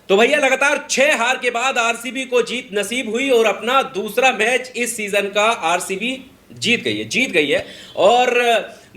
तो भैया लगातार 6 हार के बाद आरसीबी को जीत नसीब हुई और अपना दूसरा मैच इस सीजन का आरसीबी जीत गई है। और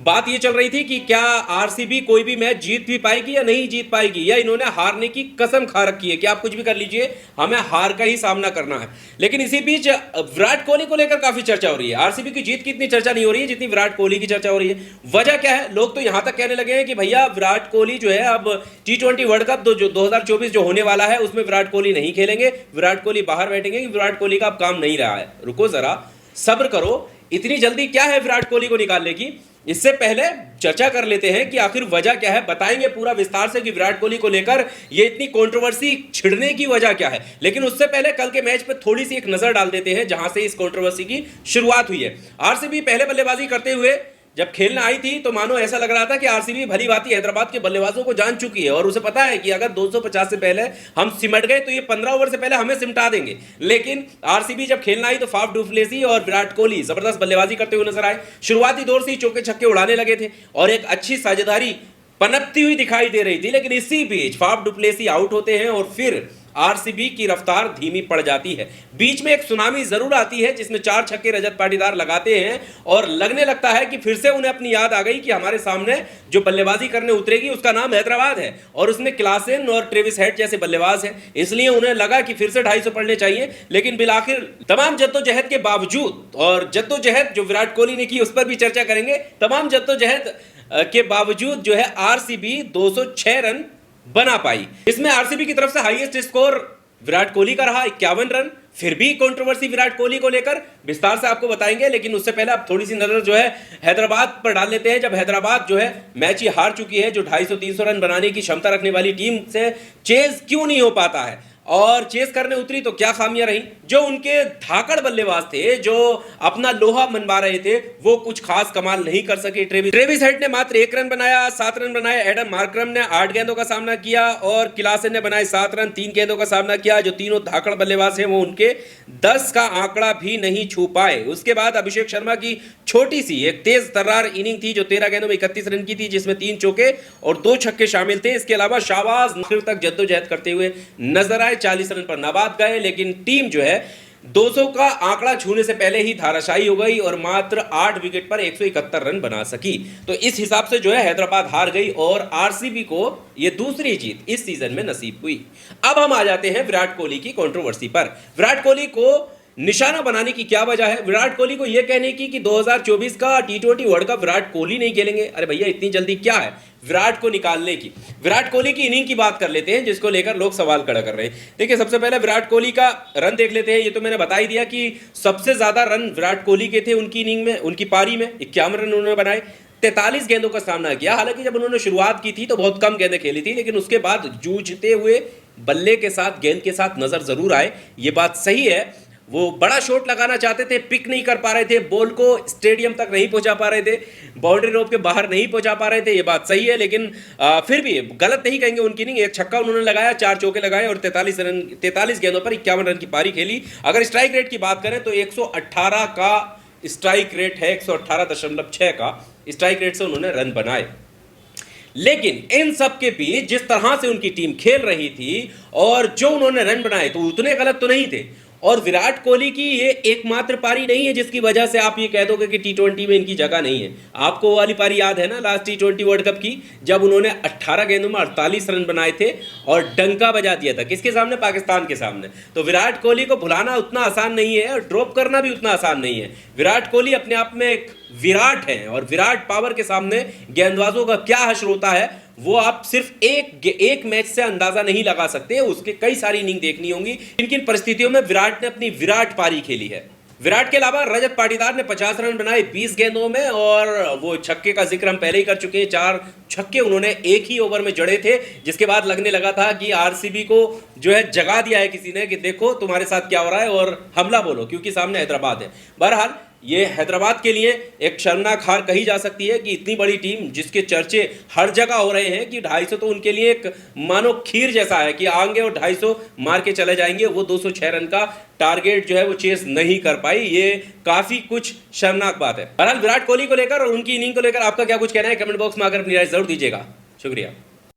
बात ये चल रही थी कि क्या आरसीबी कोई भी मैच जीत भी पाएगी या नहीं जीत पाएगी, या इन्होंने हारने की कसम खा रखी है कि आप कुछ भी कर लीजिए, हमें हार का ही सामना करना है। लेकिन इसी बीच विराट कोहली को लेकर काफी चर्चा हो रही है। आरसीबी की जीत की इतनी चर्चा नहीं हो रही है जितनी विराट कोहली की चर्चा हो रही है। वजह क्या है? लोग तो यहां तक कहने लगे हैं कि भैया विराट कोहली जो है अब T20 वर्ल्ड कप जो 2024 जो होने वाला है उसमें विराट कोहली नहीं खेलेंगे, विराट कोहली बाहर बैठेंगे, विराट कोहली का अब काम नहीं रहा है। रुको जरा, सब्र करो, इतनी जल्दी क्या है विराट कोहली को निकालने की? इससे पहले चर्चा कर लेते हैं कि आखिर वजह क्या है, बताएंगे पूरा विस्तार से कि विराट कोहली को लेकर ये इतनी कंट्रोवर्सी छिड़ने की वजह क्या है। लेकिन उससे पहले कल के मैच पे थोड़ी सी एक नजर डाल देते हैं जहां से इस कंट्रोवर्सी की शुरुआत हुई है। आरसीबी पहले बल्लेबाजी करते हुए जब खेलने आई थी तो मानो ऐसा लग रहा था कि आरसीबी भली भांति हैदराबाद के बल्लेबाजों को जान चुकी है और उसे पता है कि अगर 250 से पहले हम सिमट गए तो ये 15 ओवर से पहले हमें सिमटा देंगे। लेकिन आरसीबी जब खेलना आई तो फाफ डू प्लेसी और विराट कोहली जबरदस्त बल्लेबाजी करते हुए नजर आए। शुरुआती दौर से चौके छक्के उड़ाने लगे थे और एक अच्छी साझेदारी पनपती हुई दिखाई दे रही थी। लेकिन इसी बीच फाफ डू प्लेसी आउट होते हैं और फिर आरसीबी की रफ्तार धीमी पड़ जाती है। बीच में एक सुनामी जरूर आती है जिसमें 4 छक्के रजत पाटीदार लगाते हैं और लगने लगता है कि फिर से उन्हें अपनी याद आ गई कि हमारे सामने जो बल्लेबाजी करने उतरेगी उसका नाम हैदराबाद है और उसमें क्लासेन और ट्रेविस हेड जैसे बल्लेबाज हैं। इसलिए उन्हें लगा कि फिर से 250 पढ़ने चाहिए। लेकिन बिलाखिर तमाम जद्दोजहद के बावजूद, और जद्दोजहद जो विराट कोहली ने की उस पर भी चर्चा करेंगे, तमाम जद्दोजहद के बावजूद जो है आरसीबी 206 रन बना पाई। इसमें आरसीबी की तरफ से हाईएस्ट स्कोर विराट कोहली का रहा 51 रन। फिर भी कंट्रोवर्सी विराट कोहली को लेकर विस्तार से आपको बताएंगे, लेकिन उससे पहले आप थोड़ी सी नजर जो है हैदराबाद पर डाल लेते हैं। जब हैदराबाद जो है मैच ही हार चुकी है, जो 250-300 रन बनाने की क्षमता रखने वाली टीम से चेज क्यों नहीं हो पाता है और चेस करने उतरी तो क्या खामियां रही? जो उनके धाकड़ बल्लेबाज थे, जो अपना लोहा मनवा रहे थे, वो कुछ खास कमाल नहीं कर सके। ट्रेविस हेड ने मात्र 1 रन बनाया, 7 रन बनाए। एडम मार्करम ने 8 गेंदों का सामना किया और क्लासेन ने बनाए 7 रन, 3 गेंदों का सामना किया। जो तीनों धाकड़ बल्लेबाज हैं वो उनके 10 का आंकड़ा भी नहीं छू पाए। उसके बाद अभिषेक शर्मा की छोटी सी एक तेज तर्रार इनिंग थी जो 13 गेंदों में 31 रन की थी, जिसमें 3 चौके और 2 छक्के शामिल थे। इसके अलावा शाहबाज आखिर तक जद्दोजहद करते हुए नजर आए, 40 रन पर नाबाद गए। लेकिन टीम जो है 200 का आंकड़ा छूने से पहले ही धाराशायी हो गई और मात्र 8 विकेट पर 171 रन बना सकी। तो इस हिसाब से जो है हैदराबाद हार गई और आरसीबी को यह दूसरी जीत इस सीजन में नसीब हुई। अब हम आ जाते हैं विराट कोहली की कंट्रोवर्सी पर। विराट कोहली को निशाना बनाने की क्या वजह है? विराट कोहली को यह कहने की कि 2024 का T20 world cup Virat Kohli नहीं खेलेंगे। अरे भैया इतनी जल्दी क्या है विराट को निकालने की? विराट कोहली की इनिंग की बात कर लेते हैं जिसको लेकर लोग सवाल खड़ा कर रहे हैं। देखिए, सबसे पहले विराट कोहली का रन देख लेते हैं। ये तो मैंने बता ही दिया कि सबसे ज्यादा रन विराट कोहली के थे उनकी इनिंग में, उनकी पारी में 51 रन उन्होंने बनाए, 43 गेंदों का सामना किया। हालांकि जब उन्होंने शुरुआत की थी तो बहुत कम गेंदें खेली थी, लेकिन उसके बाद जूझते हुए बल्ले के साथ, गेंद के साथ नजर जरूर आए। ये बात सही है, वो बड़ा शॉट लगाना चाहते थे, पिक नहीं कर पा रहे थे, बॉल को स्टेडियम तक नहीं पहुंचा पा रहे थे, बाउंड्री रोप के बाहर नहीं पहुंचा पा रहे थे। ये बात सही है, लेकिन फिर भी गलत नहीं कहेंगे उनकी इनिंग। 1 छक्का उन्होंने लगाया, 4 चौके लगाए और 43 गेंदों पर 51 रन की पारी खेली। अगर स्ट्राइक रेट की बात करें तो 118 का स्ट्राइक रेट है, 118.6 का स्ट्राइक रेट से उन्होंने रन बनाए। लेकिन इन सब के बीच जिस तरह से उनकी टीम खेल रही थी और जो उन्होंने रन बनाए तो उतने गलत तो नहीं थे। और विराट कोहली की ये एकमात्र पारी नहीं है जिसकी वजह से आप ये कह दोगे कि T20 में इनकी जगह नहीं है। आपको वो वाली पारी याद है ना, लास्ट T20 वर्ल्ड कप की, जब उन्होंने 18 गेंदों में 48 रन बनाए थे और डंका बजा दिया था। किसके सामने? पाकिस्तान के सामने। तो विराट कोहली को भुलाना उतना आसान नहीं है और ड्रॉप करना भी उतना आसान नहीं है। विराट कोहली अपने आप में एक विराट है और विराट पावर के सामने गेंदबाजों का क्या हश्र होता है वो आप सिर्फ एक मैच से अंदाजा नहीं लगा सकते। उसके कई सारी इनिंग देखनी होंगी। किन किन परिस्थितियों में विराट ने अपनी विराट पारी खेली है। विराट के अलावा रजत पाटीदार ने 50 रन बनाए 20 गेंदों में और वो छक्के का जिक्र हम पहले ही कर चुके हैं। 4 छक्के उन्होंने एक ही ओवर में जड़े थे, जिसके बाद लगने लगा था कि आरसीबी को जो है जगा दिया है किसी ने कि देखो तुम्हारे साथ क्या हो रहा है और हमला बोलो, क्योंकि सामने हैदराबाद है। बहरहाल ये हैदराबाद के लिए एक शर्मनाक हार कही जा सकती है कि इतनी बड़ी टीम जिसके चर्चे हर जगह हो रहे हैं कि 250 तो उनके लिए एक मानो खीर जैसा है कि आएंगे और 250 मार के चले जाएंगे, वो 206 रन का टारगेट जो है वो चेस नहीं कर पाई। ये काफी कुछ शर्मनाक बात है। बहरहाल विराट कोहली को लेकर और उनकी इनिंग को लेकर आपका क्या कुछ कहना है? कमेंट बॉक्स में आकर अपनी राय जरूर दीजिएगा। शुक्रिया।